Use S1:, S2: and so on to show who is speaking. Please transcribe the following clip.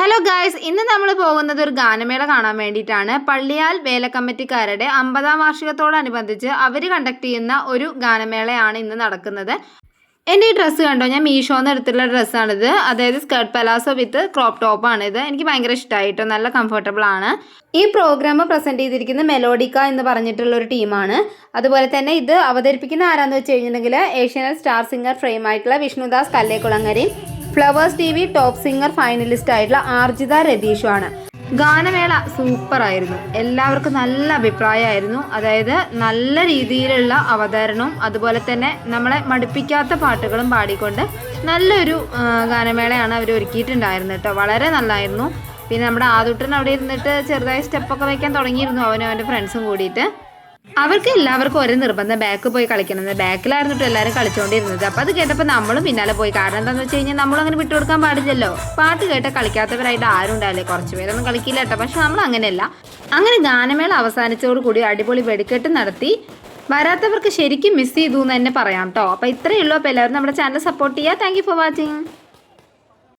S1: Hello guys, ഇന്ന് നമ്മൾ പോകുന്നത് ഒരു ഗാനമേള കാണാൻ വേണ്ടിയിട്ടാണ്. പള്ളിയാൽ വേലക്കമ്മിറ്റിക്കാരുടെ 50-ാം വാർഷികത്തോടനുബന്ധിച്ച് അവർ കണ്ടക്ട് ചെയ്യുന്ന ഒരു ഗാനമേളയാണ് ഇന്ന് നടക്കുന്നത്. എൻ്റെ ഈ ഡ്രസ്സ് കണ്ടോ, ഞാൻ മീഷോന്ന് എടുത്തിട്ടുള്ള ഡ്രസ്സാണിത്. അതായത് സ്കേർട്ട് പലാസോ വിത്ത് ക്രോപ്പ് ടോപ്പാണിത്. എനിക്ക് ഭയങ്കര ഇഷ്ടമായിട്ടോ, നല്ല കംഫർട്ടബിൾ ആണ്. ഈ പ്രോഗ്രാം പ്രസൻറ്റ് ചെയ്തിരിക്കുന്നത് മെലോഡിക്ക എന്ന് പറഞ്ഞിട്ടുള്ള ഒരു ടീമാണ്. അതുപോലെ തന്നെ ഇത് അവതരിപ്പിക്കുന്ന ആരാന്ന് വെച്ച് കഴിഞ്ഞിട്ടുണ്ടെങ്കിൽ ഏഷ്യാനെറ്റ് സ്റ്റാർ സിംഗർ ഫ്രെയിം ആയിട്ടുള്ള വിഷ്ണുദാസ് കല്ലേക്കുളങ്ങരയും Flowers TV top singer finalist ആയിട്ടുള്ള ആർജിത രതീഷുമാണ്. ഗാനമേള സൂപ്പറായിരുന്നു. എല്ലാവർക്കും നല്ല അഭിപ്രായമായിരുന്നു. അതായത് നല്ല രീതിയിലുള്ള അവതരണവും അതുപോലെ തന്നെ നമ്മളെ മടുപ്പിക്കാത്ത പാട്ടുകളും പാടിക്കൊണ്ട് നല്ലൊരു ഗാനമേളയാണ് അവർ ഒരുക്കിയിട്ടുണ്ടായിരുന്നത് കേട്ടോ. വളരെ നന്നായിരുന്നു. പിന്നെ നമ്മുടെ ആദുട്ടൻ അവിടെ ഇരുന്നിട്ട് ചെറുതായി സ്റ്റെപ്പൊക്കെ വയ്ക്കാൻ തുടങ്ങിയിരുന്നു, അവനും അവൻ്റെ ഫ്രണ്ട്സും കൂടിയിട്ട്. അവർക്ക് എല്ലാവർക്കും ഒരേ നിർബന്ധം, ബാക്ക് പോയി കളിക്കണമെന്ന്. ബാക്കിലായിരുന്നിട്ട് എല്ലാവരും കളിച്ചുകൊണ്ടിരുന്നത്. അപ്പോൾ അത് കേട്ടപ്പോൾ നമ്മളും പിന്നാലെ പോയി. കാരണം എന്താണെന്ന് വെച്ച് കഴിഞ്ഞാൽ നമ്മളും അങ്ങനെ വിട്ടുകൊടുക്കാൻ പാടില്ലല്ലോ. പാട്ട് കേട്ട കളിക്കാത്തവരായിട്ട് ആരും ഉണ്ടാവില്ലേ, കുറച്ച് പേരൊന്നും കളിക്കില്ല കേട്ടോ. പക്ഷെ നമ്മൾ അങ്ങനെയല്ല. അങ്ങനെ ഗാനമേള അവസാനിച്ചതോടുകൂടി അടിപൊളി വെടിക്കെട്ട് നടത്തി. വരാത്തവർക്ക് ശരിക്കും മിസ് ചെയ്തു എന്ന് തന്നെ പറയാം കേട്ടോ. അപ്പോൾ ഇത്രയേ ഉള്ളൂ. അപ്പോൾ എല്ലാവരും നമ്മുടെ ചാനൽ സപ്പോർട്ട് ചെയ്യുക. Thank you for watching.